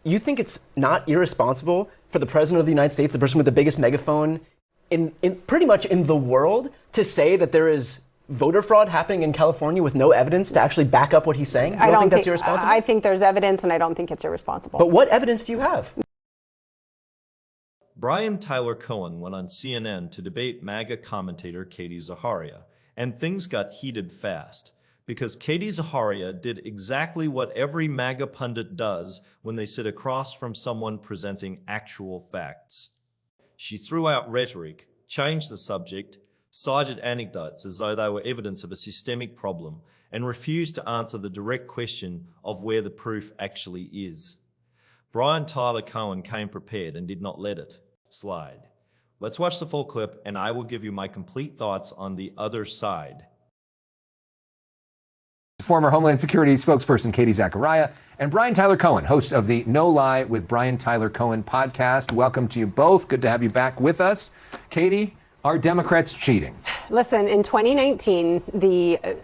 you think it's not irresponsible for the president of the United States, the person with the biggest megaphone in pretty much in the world, to say that there is voter fraud happening in California with no evidence to actually back up what he's saying? You don't think that's irresponsible? I think there's evidence, and I don't think it's irresponsible. But what evidence do you have? Brian Tyler Cohen went on CNN to debate MAGA commentator Katie Zaharia, and things got heated fast, because Katie Zaharia did exactly what every MAGA pundit does when they sit across from someone presenting actual facts. She threw out rhetoric, changed the subject, cited anecdotes as though they were evidence of a systemic problem, and refused to answer the direct question of where the proof actually is. Brian Tyler Cohen came prepared and did not let it slide. Let's watch the full clip, and I will give you my complete thoughts on the other side. Former Homeland Security spokesperson Katie Zaharia and Brian Tyler Cohen, host of the No Lie with Brian Tyler Cohen podcast. Welcome to you both. Good to have you back with us. Katie, are Democrats cheating? Listen, in 2019,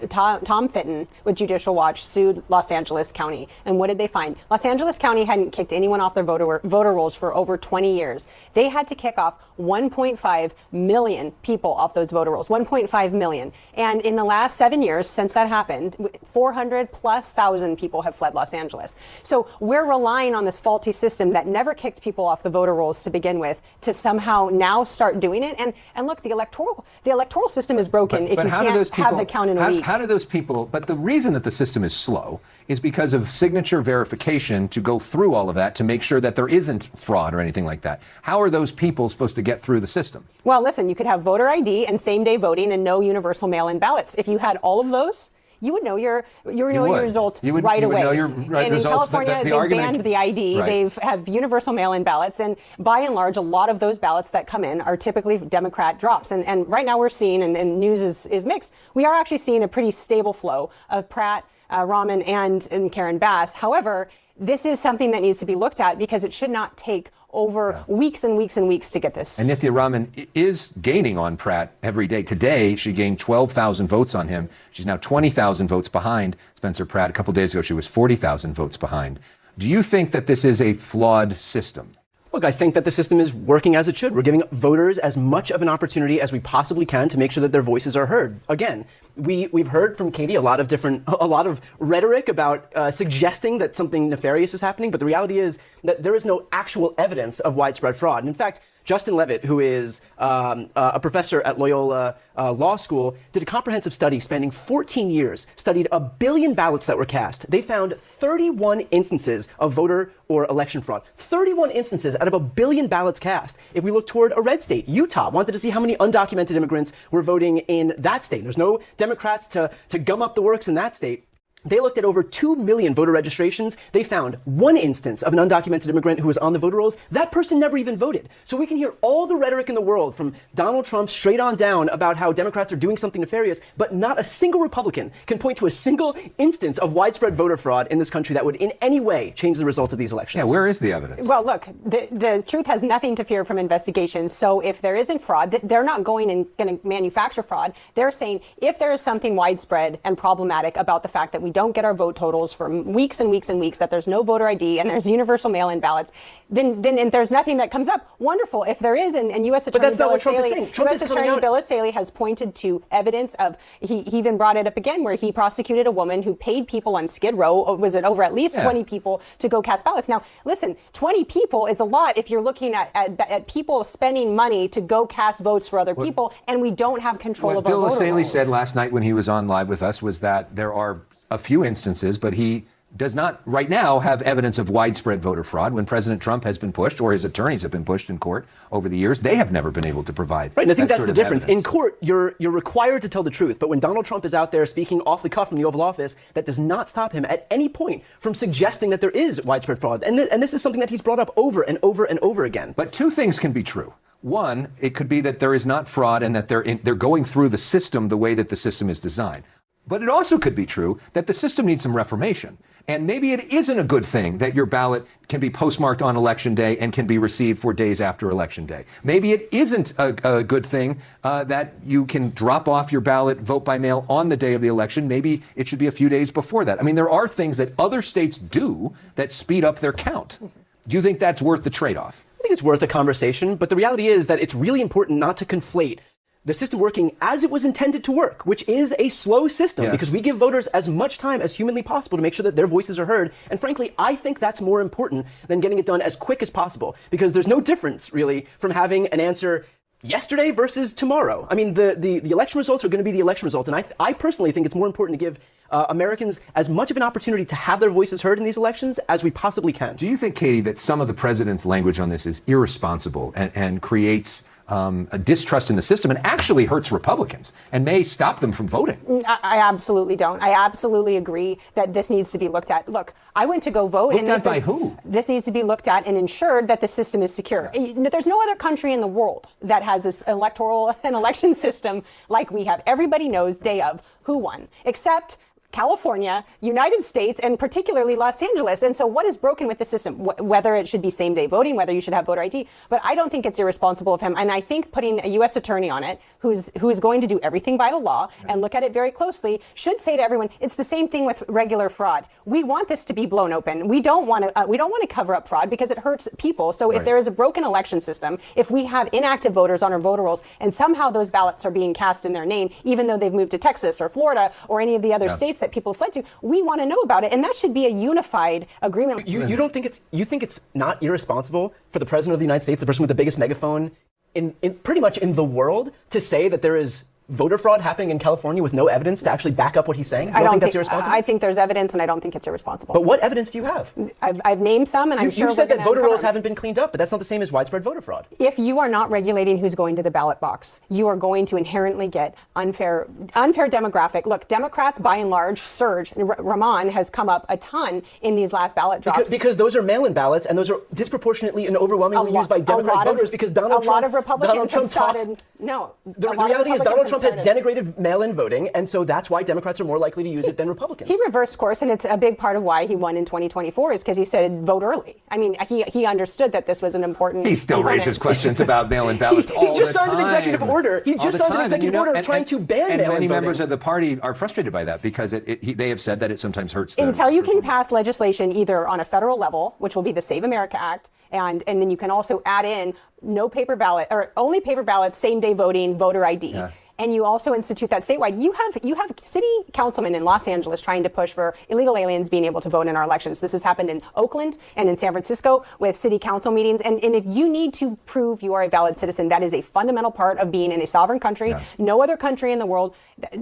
Tom Fitton with Judicial Watch sued Los Angeles County. And what did they find? Los Angeles County hadn't kicked anyone off their voter rolls for over 20 years. They had to kick off 1.5 million people off those voter rolls, 1.5 million. And in the last 7 years since that happened, 400,000+ people have fled Los Angeles. So we're relying on this faulty system that never kicked people off the voter rolls to begin with to somehow now start doing it. And look, the electoral system is broken if you can't have the count in a week. How do those people, but the reason that the system is slow is because of signature verification to go through all of that to make sure that there isn't fraud or anything like that. How are those people supposed to get through the system? Well, listen, you could have voter ID and same-day voting and no universal mail-in ballots. If you had all of those, you would know your results right away. And in California, they banned the ID. Right. They have universal mail-in ballots. And by and large, a lot of those ballots that come in are typically Democrat drops. And right now we're seeing, and news is mixed, we are actually seeing a pretty stable flow of Pratt, Rahman, and Karen Bass. However, this is something that needs to be looked at because it should not take over weeks and weeks and weeks to get this. And Nithya Rahman is gaining on Pratt every day. Today, she gained 12,000 votes on him. She's now 20,000 votes behind Spencer Pratt. A couple days ago, she was 40,000 votes behind. Do you think that this is a flawed system? Look, I think that the system is working as it should. We're giving voters as much of an opportunity as we possibly can to make sure that their voices are heard. Again, we've heard from Katie a lot of rhetoric about suggesting that something nefarious is happening, but the reality is that there is no actual evidence of widespread fraud. And in fact, Justin Levitt, who is a professor at Loyola Law School, did a comprehensive study spanning 14 years, studied 1 billion ballots that were cast. They found 31 instances of voter or election fraud. 31 instances out of 1 billion ballots cast. If we look toward a red state, Utah wanted to see how many undocumented immigrants were voting in that state. There's no Democrats to gum up the works in that state. They looked at over 2 million voter registrations. They found one instance of an undocumented immigrant who was on the voter rolls. That person never even voted. So we can hear all the rhetoric in the world from Donald Trump straight on down about how Democrats are doing something nefarious, but not a single Republican can point to a single instance of widespread voter fraud in this country that would in any way change the results of these elections. Yeah, where is the evidence? Well, look, the truth has nothing to fear from investigation. So if there isn't fraud, they're not going to manufacture fraud. They're saying if there is something widespread and problematic about the fact that we don't get our vote totals for weeks and weeks and weeks, that there's no voter ID and there's universal mail-in ballots, then and there's nothing that comes up. Wonderful. If there is, and U.S. Attorney Bill O'Reilly has pointed to evidence of, he even brought it up again, where he prosecuted a woman who paid people on Skid Row, was it over at least 20 people, to go cast ballots. Now, listen, 20 people is a lot if you're looking at people spending money to go cast votes for other people, and we don't have control of our voter rolls. What Bill O'Reilly said last night when he was on live with us was that there are a few instances, but he does not right now have evidence of widespread voter fraud. When President Trump has been pushed, or his attorneys have been pushed in court over the years, they have never been able to provide. Right, and I think that's the difference. In court, you're required to tell the truth. But when Donald Trump is out there speaking off the cuff from the Oval Office, that does not stop him at any point from suggesting that there is widespread fraud. And this is something that he's brought up over and over and over again. But two things can be true. One, it could be that there is not fraud and that they're going through the system the way that the system is designed. But it also could be true that the system needs some reformation. And maybe it isn't a good thing that your ballot can be postmarked on Election Day and can be received 4 days after Election Day. Maybe it isn't a good thing that you can drop off your ballot, vote by mail on the day of the election. Maybe it should be a few days before that. I mean, there are things that other states do that speed up their count. Do you think that's worth the trade-off? I think it's worth a conversation, but the reality is that it's really important not to conflate the system working as it was intended to work, which is a slow system, because we give voters as much time as humanly possible to make sure that their voices are heard. And frankly, I think that's more important than getting it done as quick as possible, because there's no difference really from having an answer yesterday versus tomorrow. I mean, the election results are going to be the election result. And I personally think it's more important to give Americans as much of an opportunity to have their voices heard in these elections as we possibly can. Do you think, Katie, that some of the president's language on this is irresponsible and creates a distrust in the system and actually hurts Republicans and may stop them from voting? I absolutely don't. I absolutely agree that this needs to be looked at. Look, I went to go vote. Looked at by who? This needs to be looked at and ensured that the system is secure. There's no other country in the world that has this electoral and election system like we have. Everybody knows day of who won, except California, United States, and particularly Los Angeles. And so what is broken with the system? Whether it should be same-day voting, whether you should have voter ID. But I don't think it's irresponsible of him. And I think putting a U.S. attorney on it, who's going to do everything by the law and look at it very closely, should say to everyone, it's the same thing with regular fraud. We want this to be blown open. We don't want to cover up fraud because it hurts people. So if there is a broken election system, if we have inactive voters on our voter rolls and somehow those ballots are being cast in their name, even though they've moved to Texas or Florida or any of the other states that people fled to, we want to know about it, and that should be a unified agreement. You don't think you think it's not irresponsible for the president of the United States, the person with the biggest megaphone in pretty much in the world, to say that there is voter fraud happening in California with no evidence to actually back up what he's saying? You don't think that's irresponsible? I think there's evidence, and I don't think it's irresponsible. But what evidence do you have? I've named some, and I'm sure you've said that voter rolls haven't been cleaned up, but that's not the same as widespread voter fraud. If you are not regulating who's going to the ballot box, you are going to inherently get unfair demographic. Look, Democrats, by and large, surge. Rahman has come up a ton in these last ballot drops. Because those are mail-in ballots, and those are disproportionately and overwhelmingly used by Democrat voters, because Donald Trump... A lot of Republicans have started... No. The reality is Donald Trump has denigrated mail-in voting, and so that's why Democrats are more likely to use it than Republicans. He reversed course, and it's a big part of why he won in 2024 is because he said vote early. I mean, he understood that this was an important... He still raises questions about mail-in ballots all the time. He just signed an executive order. He just signed an executive order trying to ban mail-in voting. And many members of the party are frustrated by that because they have said that it sometimes hurts them. Until you can pass legislation either on a federal level, which will be the Save America Act, and then you can also add in no paper ballot, or only paper ballots, same-day voting, voter ID. Yeah. And you also institute that statewide. You have city councilmen in Los Angeles trying to push for illegal aliens being able to vote in our elections. This has happened in Oakland and in San Francisco with city council meetings. And if you need to prove you are a valid citizen, that is a fundamental part of being in a sovereign country. Yeah. No other country in the world,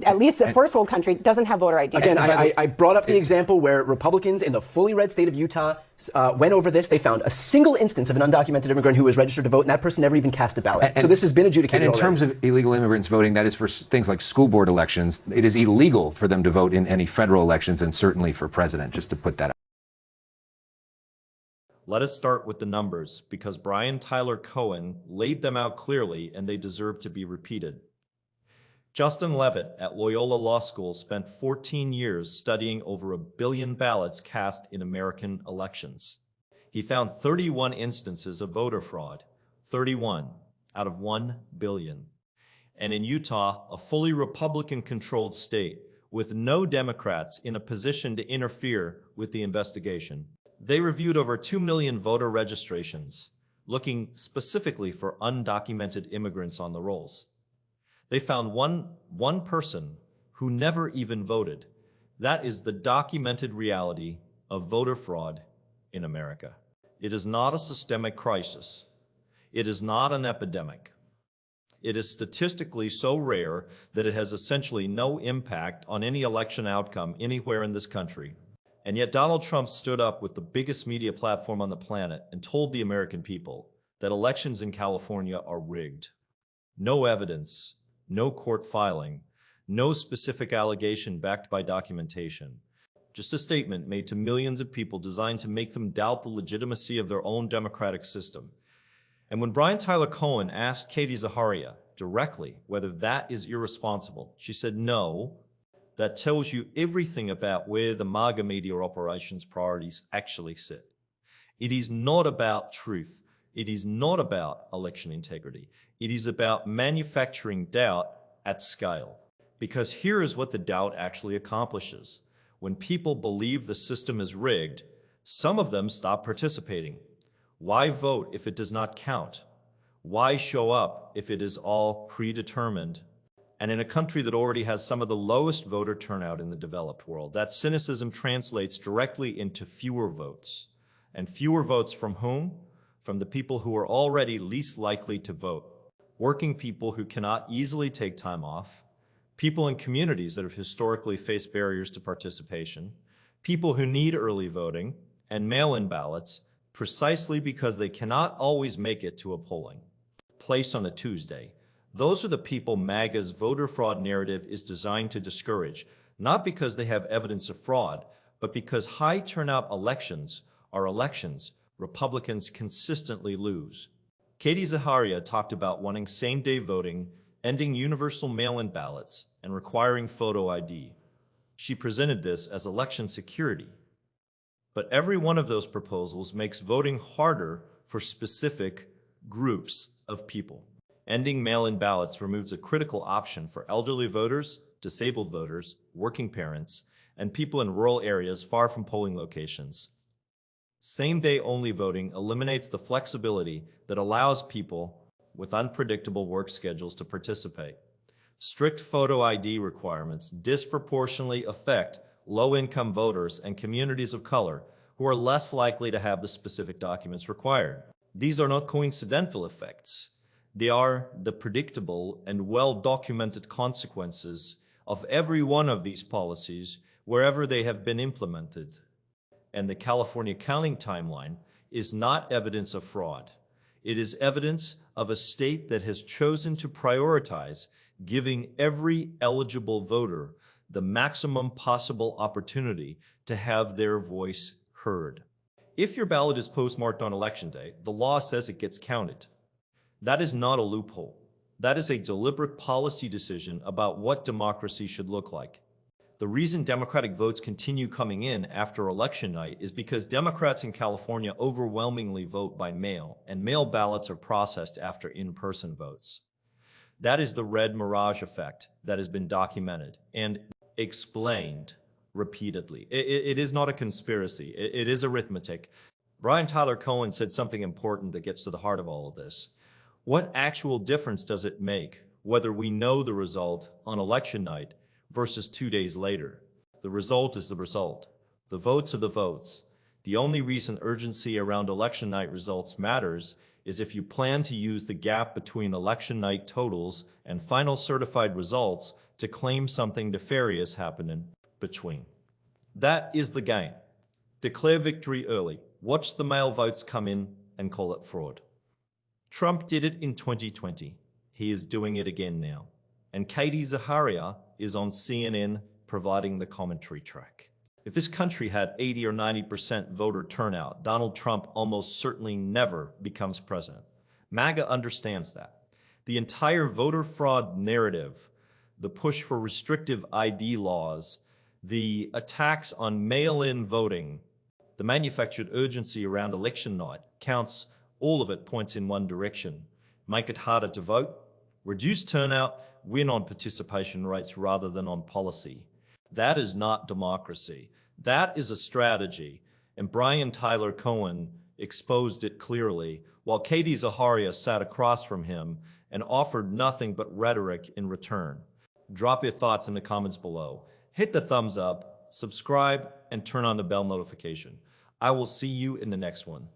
at least a first world country, doesn't have voter ID. Again, I brought up the example where Republicans in the fully red state of Utah went over this. They found a single instance of an undocumented immigrant who was registered to vote, and that person never even cast a ballot. So this has been adjudicated. And in terms of illegal immigrants voting, that is for things like school board elections. It is illegal for them to vote in any federal elections, and certainly for president, just to put that out. Let us start with the numbers, because Tyler Cohen laid them out clearly, and they deserve to be repeated. Justin Levitt at Loyola Law School spent 14 years studying over 1 billion ballots cast in American elections. He found 31 instances of voter fraud, 31 out of 1 billion. And in Utah, a fully Republican-controlled state with no Democrats in a position to interfere with the investigation, they reviewed over 2 million voter registrations, looking specifically for undocumented immigrants on the rolls. They found one person who never even voted. That is the documented reality of voter fraud in America. It is not a systemic crisis. It is not an epidemic. It is statistically so rare that it has essentially no impact on any election outcome anywhere in this country. And yet Donald Trump stood up with the biggest media platform on the planet and told the American people that elections in California are rigged. No evidence. No court filing, no specific allegation backed by documentation. Just a statement made to millions of people designed to make them doubt the legitimacy of their own democratic system. And when Tyler Cohen asked Katie Zaharia directly whether that is irresponsible, she said, no, that tells you everything about where the MAGA media operations priorities actually sit. It is not about truth. It is not about election integrity. It is about manufacturing doubt at scale. Because here is what the doubt actually accomplishes. When people believe the system is rigged, some of them stop participating. Why vote if it does not count? Why show up if it is all predetermined? And in a country that already has some of the lowest voter turnout in the developed world, that cynicism translates directly into fewer votes. And fewer votes from whom? From the people who are already least likely to vote. Working people who cannot easily take time off, people in communities that have historically faced barriers to participation, people who need early voting and mail-in ballots precisely because they cannot always make it to a polling place on a Tuesday. Those are the people MAGA's voter fraud narrative is designed to discourage, not because they have evidence of fraud, but because high turnout elections are elections Republicans consistently lose. Katie Zaharia talked about wanting same-day voting, ending universal mail-in ballots, and requiring photo ID. She presented this as election security. But every one of those proposals makes voting harder for specific groups of people. Ending mail-in ballots removes a critical option for elderly voters, disabled voters, working parents, and people in rural areas far from polling locations. Same-day only voting eliminates the flexibility that allows people with unpredictable work schedules to participate. Strict photo ID requirements disproportionately affect low-income voters and communities of color who are less likely to have the specific documents required. These are not coincidental effects. They are the predictable and well-documented consequences of every one of these policies wherever they have been implemented. And the California counting timeline is not evidence of fraud. It is evidence of a state that has chosen to prioritize giving every eligible voter the maximum possible opportunity to have their voice heard. If your ballot is postmarked on Election Day, the law says it gets counted. That is not a loophole. That is a deliberate policy decision about what democracy should look like. The reason Democratic votes continue coming in after election night is because Democrats in California overwhelmingly vote by mail, and mail ballots are processed after in-person votes. That is the red mirage effect that has been documented and explained repeatedly. It is not a conspiracy. It is arithmetic. Tyler Cohen said something important that gets to the heart of all of this. What actual difference does it make whether we know the result on election night versus 2 days later? The result is the result. The votes are the votes. The only reason urgency around election night results matters is if you plan to use the gap between election night totals and final certified results to claim something nefarious happened in between. That is the game. Declare victory early. Watch the mail votes come in and call it fraud. Trump did it in 2020. He is doing it again now. And Katie Zaharia is on CNN providing the commentary track. If this country had 80 or 90% voter turnout, Donald Trump almost certainly never becomes president. MAGA understands that. The entire voter fraud narrative, the push for restrictive ID laws, the attacks on mail-in voting, the manufactured urgency around election night counts, all of it points in one direction. Make it harder to vote, reduce turnout, win on participation rates rather than on policy. That is not democracy. That is a strategy, and Tyler Cohen exposed it clearly, while Katie Zaharia sat across from him and offered nothing but rhetoric in return. Drop your thoughts in the comments below. Hit the thumbs up, subscribe, and turn on the bell notification. I will see you in the next one.